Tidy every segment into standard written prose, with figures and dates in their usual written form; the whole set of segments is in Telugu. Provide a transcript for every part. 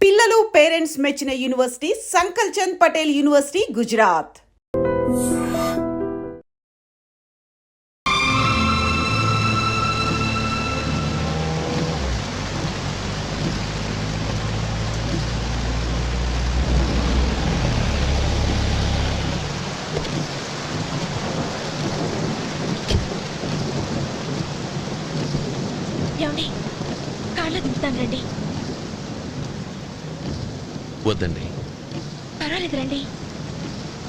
పిల్లలు పేరెంట్స్ మెచ్చిన యూనివర్సిటీ సంకల్ చంద్ పటేల్ యూనివర్సిటీ గుజరాత్. ఏమండి, కార్లో దింపుతాను రండి. వద్దండి. పర్వాలేదు రండి.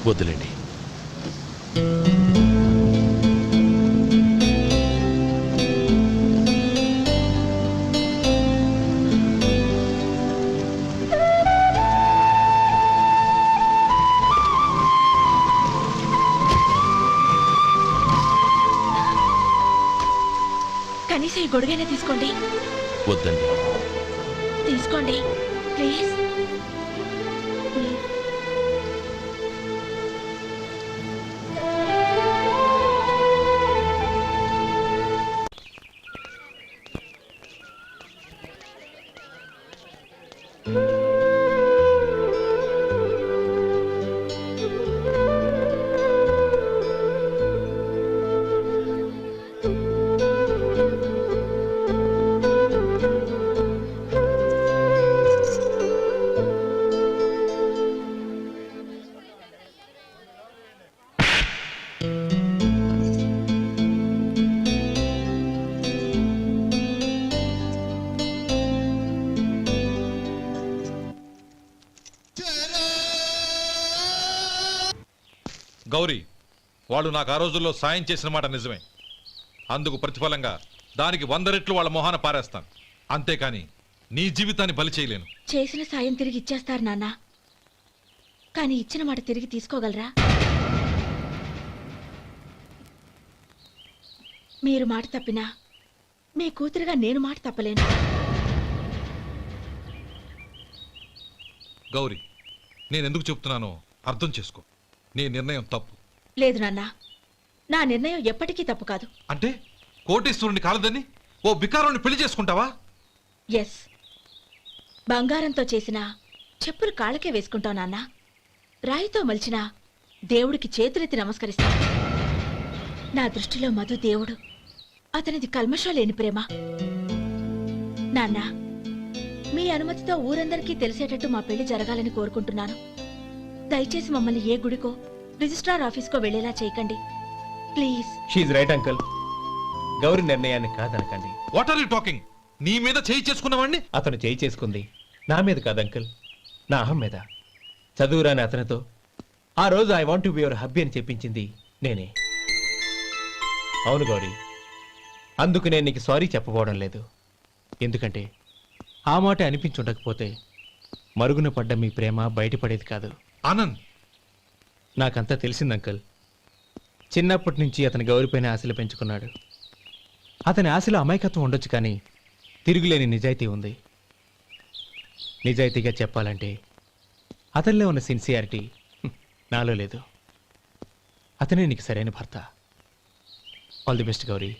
వద్దులేండి. కనీసం ఈ గొడుగైనా తీసుకోండి. వద్దండి. తీసుకోండి ప్లీజ్. గౌరీ, వాళ్ళు నాకు ఆ రోజుల్లో సాయం చేసిన మాట నిజమే. అందుకు ప్రతిఫలంగా దానికి 100 రెట్లు వాళ్ళ మొహాన పారేస్తాను. అంతేకాని నీ జీవితాన్ని బలి చేయలేను. చేసిన సాయం తిరిగి ఇచ్చేస్తారు నాన్న, కానీ ఇచ్చిన మాట తిరిగి తీసుకోగలరా? మీరు మాట తప్పినా మీ కూతురుగా నేను మాట తప్పలేను. గౌరీ, నేనెందుకు చెప్తున్నానో అర్థం చేసుకో. నీ నిర్ణయం తప్పు. లేదు నాన్న, నా నిర్ణయం ఎప్పటికీ తప్పు కాదు. అంటే కోటీశ్వరుని కాలదని ఓ బికారుని పెళ్లి చేసుకుంటావా? ఎస్, బంగారంతో చేసిన చెప్పులు కాళ్ళకే వేసుకుంటావు నాన్న. రాయితో మలిచిన దేవుడికి చేతులెత్తి నమస్కరిస్తా. నా దృష్టిలో మధు దేవుడు, అతనిది కల్మషం లేని ప్రేమ. నాన్న, మీ అనుమతితో ఊరందరికీ తెలిసేటట్టు మా పెళ్లి జరగాలని కోరుకుంటున్నాను. దయచేసి మమ్మల్ని ఏ గుడికో రిజిస్ట్రార్ ఆఫీస్కో వెళ్లేలా చేయకండి ప్లీజ్. షీఈ్ రైట్ అంకుల్. గౌరి నిర్ణయాన్ని కాదనకండి. What are you talking? నీ మీద చేయి చేసుకున్నవాడిని అతను చేయి చేసుకుంది నా మీద కాదు అంకుల్, నా అహం మీద. చదువురాని అతనితో ఆ రోజు I want to be your hubby అని చెప్పించింది నేనే. అవును గౌరీ, అందుకు నేను నీకు సారీ చెప్పబోవడం లేదు. ఎందుకంటే ఆ మాట అనిపించుండకపోతే మరుగున పడ్డ మీ ప్రేమ బయటపడేది కాదు. ఆనంద్, నాకంతా తెలిసింది అంకుల్. చిన్నప్పటి నుంచి అతని గౌరిపైన ఆశలు పెంచుకున్నాడు. అతని ఆశలో అమాయకత్వం ఉండొచ్చు, కానీ తిరుగులేని నిజాయితీ ఉంది. నిజాయితీగా చెప్పాలంటే అతనిలో ఉన్న సిన్సియారిటీ నాలో లేదు. అతనే నీకు సరైన భర్త. All the best Gauri.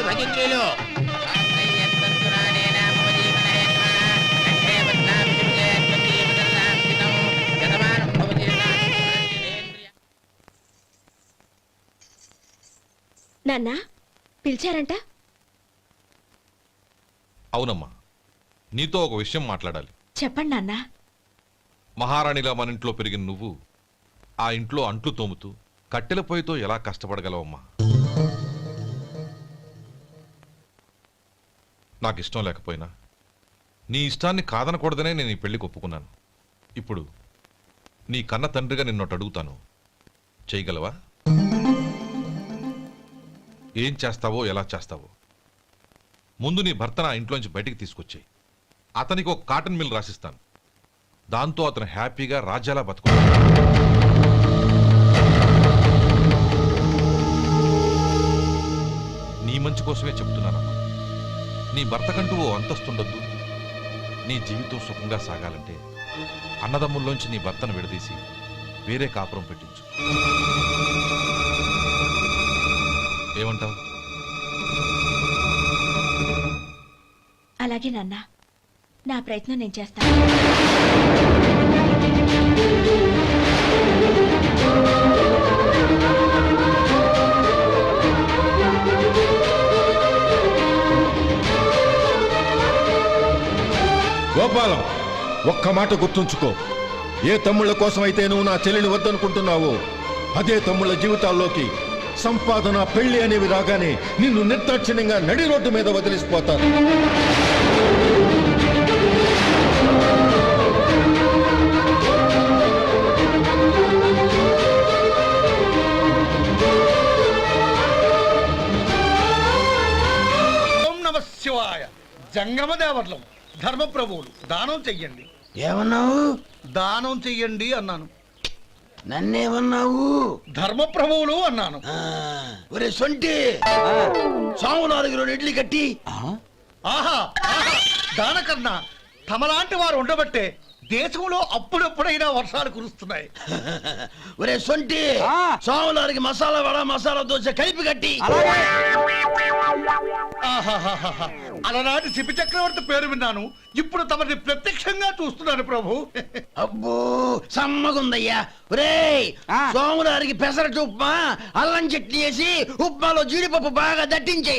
భజంత్రీలు నాన్న, పిలిచారంట? అవునమ్మా, నీతో ఒక విషయం మాట్లాడాలి. చెప్పండి నాన్న. మహారాణిలా మన ఇంట్లో పెరిగిన నువ్వు ఆ ఇంట్లో అంట్లు తోముతూ కట్టెల పొయ్యితో ఎలా కష్టపడగలవమ్మా? నాకు ఇష్టం లేకపోయినా నీ ఇష్టాన్ని కాదనకూడదనే నేను ఈ పెళ్లికి ఒప్పుకున్నాను. ఇప్పుడు నీ కన్న తండ్రిగా నిన్నొట్టు అడుగుతాను, చేయగలవా? ఏం చేస్తావో, ఎలా చేస్తావో ముందు నీ భర్త నా ఇంట్లోంచి బయటికి తీసుకొచ్చేయి. అతనికి ఒక కాటన్ మిల్ రాసిస్తాను. దాంతో అతను హ్యాపీగా రాజ్యాలా బతుకుతాడు. నీ మంచి కోసమే చెప్తున్నానమ్మా. నీ భర్తకంటూ ఓ అంతస్తుండొద్దు. నీ జీవితం సుఖంగా సాగాలంటే అన్నదమ్ముల్లోంచి నీ భర్తను విడదీసి వేరే కాపురం పెట్టించు. ఏమంటావు? అలాగే నాన్న, నా ప్రయత్నం నేను చేస్తాను. గోపాలం, ఒక్క మాట గుర్తుంచుకో. ఏ తమ్ముళ్ళ కోసం అయితే నువ్వు నా చెల్లిని వద్దనుకుంటున్నావో అదే తమ్ముళ్ళ జీవితాల్లోకి సంపాదన, పెళ్లి అనేవి రాగానే నిన్ను నిర్దాక్షిణ్యంగా నడి రోడ్డు మీద వదిలిసిపోతారు. ఓం నమః శివాయ. జంగమ దేవర్లం, ధర్మప్రభువులు, దానం చెయ్యండి. ఏమన్నావు? దానం చెయ్యండి అన్నాను. నన్నేమన్నావు? ధర్మప్రభువులు అన్నాను. ఒరే సొంటి, సాము 4 కిలోలు ఇడ్లీ కట్టి. ఆహా ఆహా, దానకన్నా తమలాంటి వారు ఉండబట్టే దేశంలో అప్పుడెప్పుడైనా వర్షాలు కురుస్తున్నాయి. ఒరే సొంటి, సాము 4 మసాలా వడ, మసాలా దోశ కలిపి కట్టి. ఆహాహాహా, అలనాటి శిపి చక్రవర్తి పేరు విన్నాను, ఇప్పుడు తమని ప్రత్యక్షంగా చూస్తున్నాను ప్రభు. అబ్బో సమ్మగుందయ్యా. ఒరే సోములారికి పెసరట్టు ఉప్మా, అల్లం చట్నీ వేసి ఉప్మాలో జీడిపప్పు బాగా దట్టించే.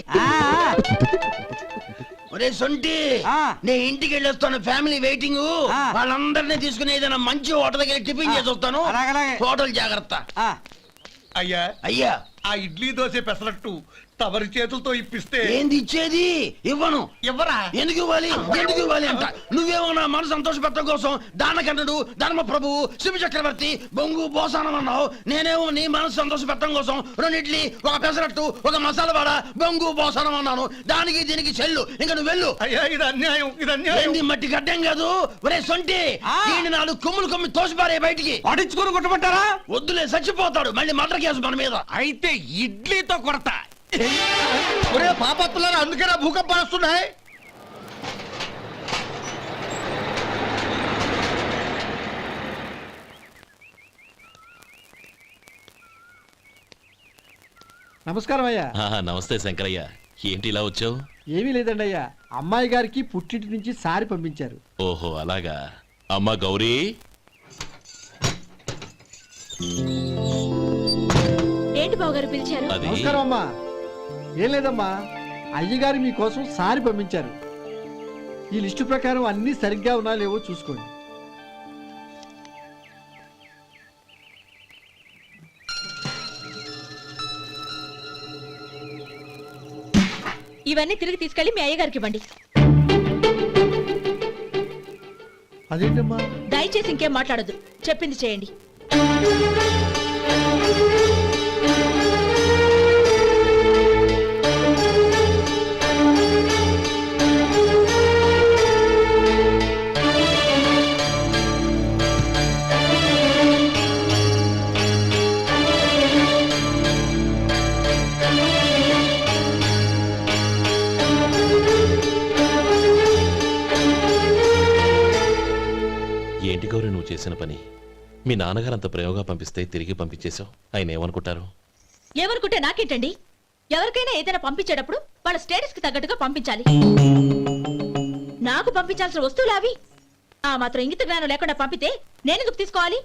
ఒరే సొంటి, నేను ఇంటికి వెళ్ళొస్తాను, ఫ్యామిలీ వెయిటింగ్. వాళ్ళందరినీ తీసుకుని ఏదైనా మంచి హోటల్ దగ్గర టిఫిన్ చేసి వస్తాను. హోటల్ జాగ్రత్త. అయ్యా అయ్యా, ఆ ఇడ్లీ దోశ పెసరట్టు తమరి చేతులతో ఇప్పిస్తే ఏంది ఇచ్చేది? ఇవ్వను. ఎవరా? ఎందుకు ఇవ్వాలి? ఎందుకు ఇవ్వాలి అంట? నువ్వేమన్నా మన సంతోష పెట్టడం కోసం దానకంటుడు, ధర్మ ప్రభువు, శివ చక్రవర్తి, బొంగు బోసానం అన్నావు. నేనేమో నీ మనసు సంతోష పెట్టడం కోసం 2 ఇడ్లీ, 1 పెసరట్టు, 1 మసాలా వాడ, బొంగు బోసానం అన్నాను. దానికి దీనికి చెల్లు. ఇంకా నువ్వు వెళ్ళు. అయ్యా ఇది అన్యాయం, ఇది అన్యాయం. ఏంది మట్టి గడ్డం కాదు. ఒరే సొంటి, ఈయన 4 కొమ్ములు కొమ్మి తోసిపారే బయటికి. పడించుకుని కొట్టమంటారా? వద్దులే, చచ్చిపోతాడు. మళ్ళీ మర్డర్ కేసు మన మీద. అయితే ఇడ్లీతో కొడతా. ఒరే పాపత్తులారా, అందుకేనా భూకంపాలు వస్తున్నాయి? నమస్కారం అయ్యా. నమస్తే శంకరయ్య, ఏంటి ఇలా వచ్చావు? ఏమీ లేదండి అయ్యా, అమ్మాయి గారికి పుట్టింటి నుంచి సారి పంపించారు. ఓహో అలాగా. అమ్మా గౌరీ, ఏంటి బావగారు పిలిచారు? అది నమస్కారం అమ్మా. ఏం లేదమ్మా, అయ్యగారు మీకోసం సారి పంపించారు. ఈ లిస్టు ప్రకారం అన్ని సరిగ్గా ఉన్నా లేవో చూసుకోండి. ఇవన్నీ తిరిగి తీసుకెళ్లి మీ అయ్యగారికి ఇవ్వండి. అదేంటమ్మా? దయచేసి ఇంకేం మాట్లాడొద్దు, చెప్పింది చేయండి. ఏంటి గౌరీ నువ్వు చేసిన పని? మీ నాన్నగారు అంత ప్రేమగా పంపిస్తే తిరిగి పంపించేశావు. ఆయన ఏమనుకుంటారు? ఏమనుకుంటే నాకేంటండి? ఎవరికైనా ఏదైనా పంపించేటప్పుడు వాళ్ళ స్టేటస్ కి తగ్గట్టుగా పంపించాలి. నాకు పంపించాల్సిన వస్తువులు అవి. ఆ మాత్రం ఇంగిత జ్ఞానం లేకుండా పంపితే నేనెందుకు తీసుకోవాలి?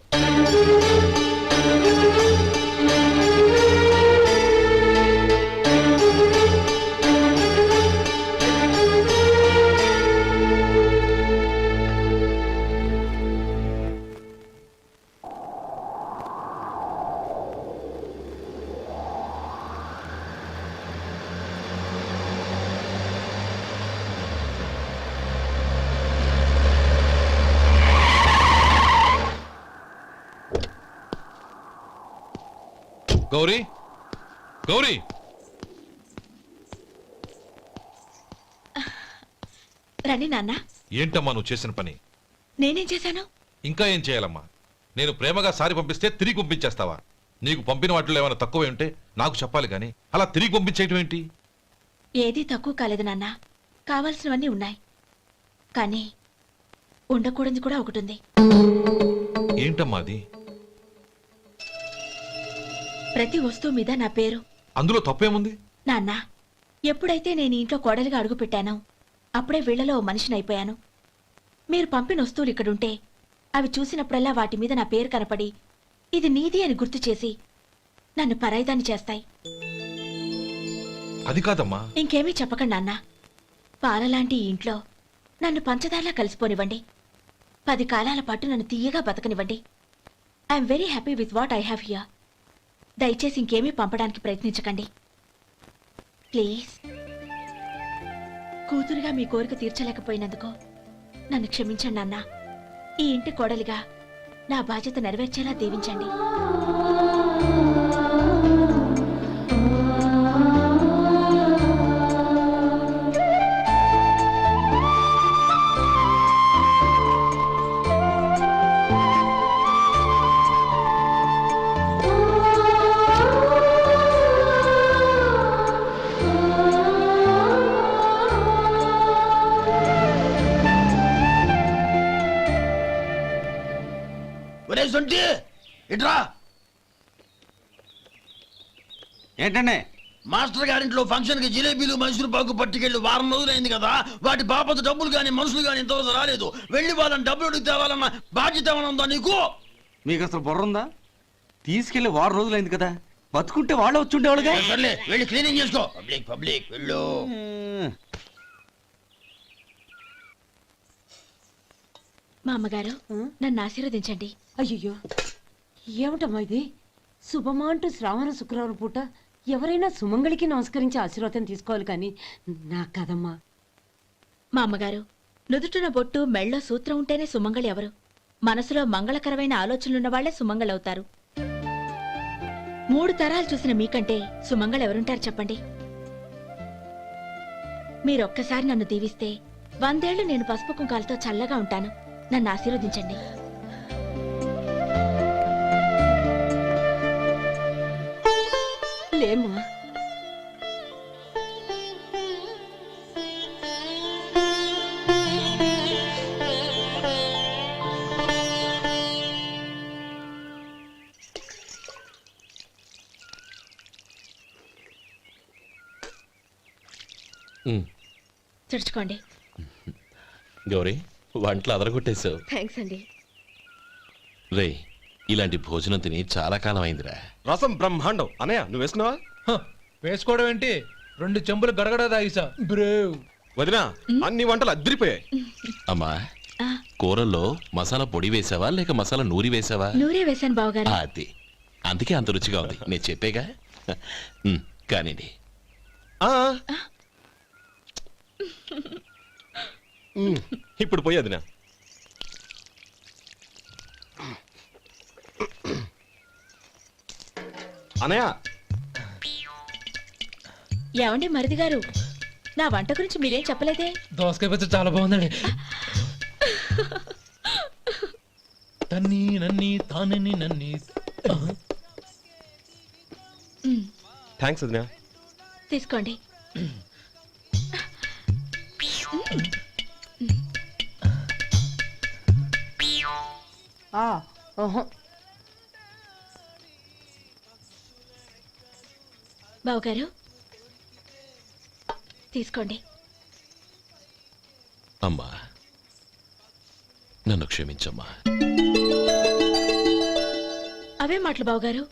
గౌరీ, గౌరీ, రండి నాన్న. ఏంటమ్మా నువ్వు చేసిన పని? నేనేం చేశాను? ఇంకా ఏం చేయాలమ్మా? నేను ప్రేమగా సారి పంపిస్తే తిరిగి పంపించేస్తావా? నీకు పంపిన వాటిలో ఏమైనా తక్కువ ఉంటే నాకు చెప్పాలి కానీ అలా తిరిగి పంపించేయటం ఏంటి? ఏదీ తక్కువ కాలేదు నాన్న, కావాల్సినవన్నీ ఉన్నాయి. కానీ ఉండకూడదు కూడా ఒకటి ఉంది. ఏంటమ్మా అది? ప్రతి వస్తువు మీద నా పేరు. అందులో తప్పేముంది? నాన్న, ఎప్పుడైతే నేను ఈ ఇంట్లో కోడలిగా అడుగు పెట్టానో అప్పుడే వీళ్లలో ఓ మనిషిని అయిపోయాను. మీరు పంపిన వస్తువులు ఇక్కడుంటే అవి చూసినప్పుడల్లా వాటి మీద నా పేరు కనపడి ఇది నీది అని గుర్తు చేసి నన్ను పరాయిదాన్ని చేస్తాయి. అది కాదమ్మా. ఇంకేమీ చెప్పకండి నాన్న. పాలలాంటి ఈ ఇంట్లో నన్ను పంచదారలా కలిసిపోనివ్వండి. 10 కాలాల పాటు నన్ను తీయగా బతకనివ్వండి. I'm very happy with what I have here. దయచేసి ఇంకేమీ పంపడానికి ప్రయత్నించకండి ప్లీజ్. కూతురుగా మీ కోరిక తీర్చలేకపోయినందుకు నన్ను క్షమించండి నాన్న. ఈ ఇంటి కోడలిగా నా బాధ్యత నెరవేర్చేలా దీవించండి. ఒరే సొంటి ఇట్రా. ఏంటండి? మాస్టర్ గారింట్లో ఫంక్షన్ కి జిలేబీలు మైసూరు పాకు పట్టుకెళ్ళి వారం రోజులైంది కదా. వాటి బాపత డబ్బులు గాని మనుషులు గాని ఇంతవరకు రాలేదు. వెళ్ళి వాళ్ళని డబ్బులు అడిగి తేవాలన్న బాధ్యత ఏమైనా ఉందా నీకు? మీకు అసలు బుర్ర ఉందా? తీసుకెళ్లి 6 రోజులైంది కదా, బతుకుంటే వాళ్ళు వచ్చి ఉండేవాళ్ళుగా. సర్లే వెళ్ళి క్లీనింగ్ చేసుకో. పబ్లిక్ పబ్లిక్ వెళ్ళు. మా అమ్మగారు నన్ను ఆశీర్వదించండి. అయ్యో ఏమిటమ్మా ఇది? శుభమా అంటూ శ్రావణ శుక్రవారం పూట ఎవరైనా సుమంగళికి నమస్కరించి ఆశీర్వాదం తీసుకోవాలి కానీ నాకు కదమ్మా. మా అమ్మగారు, నుదుటిన బొట్టు మెళ్ళో సూత్రం ఉంటేనే సుమంగళి ఎవరు? మనసులో మంగళకరమైన ఆలోచనలున్న వాళ్లే సుమంగళవుతారు. 3 తరాలు చూసిన మీకంటే సుమంగళ ఎవరుంటారు చెప్పండి? మీరొక్కసారి నన్ను దీవిస్తే 100 ఏళ్లు నేను పసుపు కుంకాలతో చల్లగా ఉంటాను. నన్ను ఆశీర్వదించండి. లేమ్మా. తుడుచుకోండి. గౌరీ, వంటలు అదరగొట్టేశావు. థ్యాంక్స్ అండి. రే, ఇలాంటి భోజనం తిని చాలా కాలం అయిందిరా. రసం బ్రహ్మాండం. అనయ్య నువ్వు వేసుకున్నావా? వేసుకోవడం ఏంటి, 2 చెంబులు గడగడ తాగిసా బ్రేవ్. వదినా, అన్ని వంటలు అద్దరిపోయాయి. అమ్మా, ఆ, కూరల్లో మసాలా పొడి వేసావా లేక మసాలా నూరి వేసావా? నూరే వేశాను బావగారు. అది అందుకే అంత రుచిగా ఉంది. నేను చెప్పేగా. కానివ్వండి. ఆ. ఇప్పుడు పోయి వదినా. అనయ్య, ఏమండి మరిది గారు, నా వంట గురించి మీరేం చెప్పలేదే? దోసకాయ పచ్చడి చాలా బాగుందండి. తన్ని నన్ని తానని నన్ని. థ్యాంక్స్ వదినా. తీసుకోండి. బావగారు తీసుకోండి. అమ్మా, నన్ను క్షమించమ్మా. అవే మాటలు బావగారు.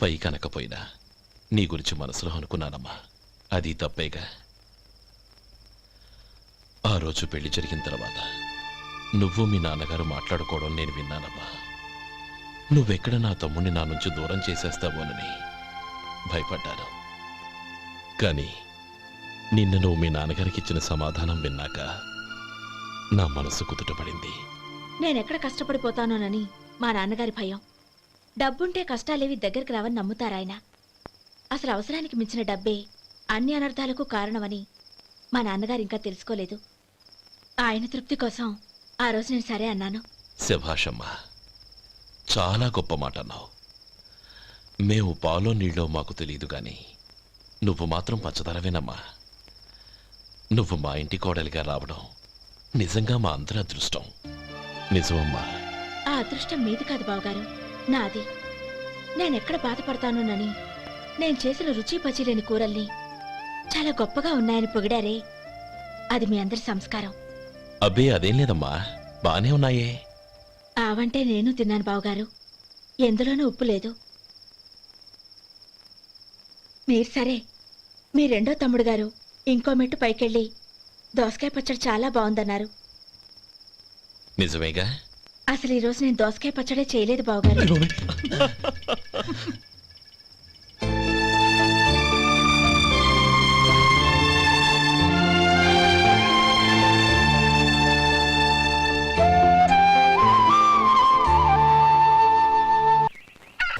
పై కనకపోయినా నీ గురించి మనసులో అనుకున్నానమ్మా. అది తప్పేగా. ఆ రోజు పెళ్లి జరిగిన తర్వాత నువ్వు మీ నాన్నగారు మాట్లాడుకోవడం నేను విన్నానమ్మా. నువ్వెక్కడ నా తమ్ముడిని నా నుంచి దూరం చేసేస్తావోనని భయపడ్డాను. కానీ నిన్న నువ్వు మీ నాన్నగారికి ఇచ్చిన సమాధానం విన్నాక నా మనసు కుదుటపడింది. నేనెక్కడ కష్టపడిపోతానోనని మా నాన్నగారి భయం. డబ్బుంటే కష్టాలేవి దగ్గరికి రావని నమ్ముతారాయన. అసలు అవసరానికి మించిన డబ్బే అన్ని అనర్థాలకు కారణమని మా నాన్నగారు ఇంకా తెలుసుకోలేదు. ఆయన తృప్తి కోసం ఆ రోజు నేను సరే అన్నాను. శభాషమ్మా, చాలా గొప్ప మాట అన్నావు. మేము పాలో నీళ్ళో మాకు తెలియదు గాని నువ్వు మాత్రం పచ్చదరవేనమ్మా. నువ్వు మా ఇంటి కోడలిగా రావడం నిజంగా మా అందరి అదృష్టం. నిజమమ్మా. ఆ అదృష్టం మీది కాదు బావగారు, నాది. నేనెక్కడ బాధపడతానోనని నేను చేసిన రుచి పచిలేని కూరల్ని చాలా గొప్పగా ఉన్నాయని పొగిడారే, అది మీ అందరి సంస్కారం. అబ్బే అదేం లేదమ్మా, బానే ఉన్నాయే. ఆవంటే నేను తిన్నాను బావగారు, ఎందులోనూ ఉప్పు లేదు. మీరు సరే, మీ రెండో తమ్ముడు గారు ఇంకో మెట్టు పైకెళ్ళి దోసకాయ పచ్చడి చాలా బాగుందన్నారు. నిజమేగా? అసలు ఈరోజు నేను దోసకాయ పచ్చడే చేయలేదు బావగారు.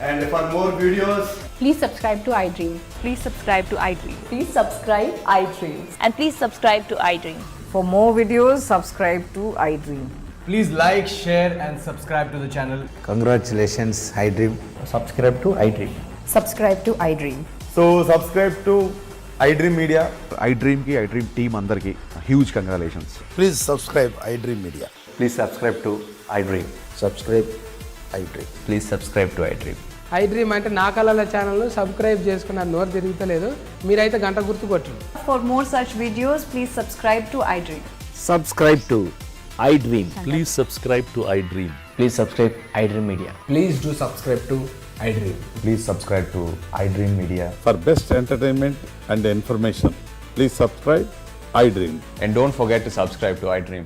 And for more videos, Please subscribe to iDream. Please subscribe to iDream. Please subscribe iDream. And please subscribe to iDream. For more videos, subscribe to iDream. Please like, share and subscribe to the channel. Congratulations iDream. Subscribe to iDream. Subscribe to iDream. so subscribe to iDream Media. iDream ki iDream team andarki huge congratulations. Please subscribe iDream media. Please subscribe to iDream. Subscribe iDream. Please subscribe to iDream. iDream అంటే నా కళల ఛానల్ను సబ్స్క్రైబ్ చేసుకున్న నోరు తిరుగుతలేదు, మీరైతే గంట గుర్తు కొట్టు. For more such videos, please subscribe to iDream. Subscribe to iDream. Please subscribe to iDream. Please subscribe iDream media. Please do subscribe to iDream. Please subscribe to iDream Media. For best entertainment and information, please subscribe iDream. And don't forget to subscribe to iDream.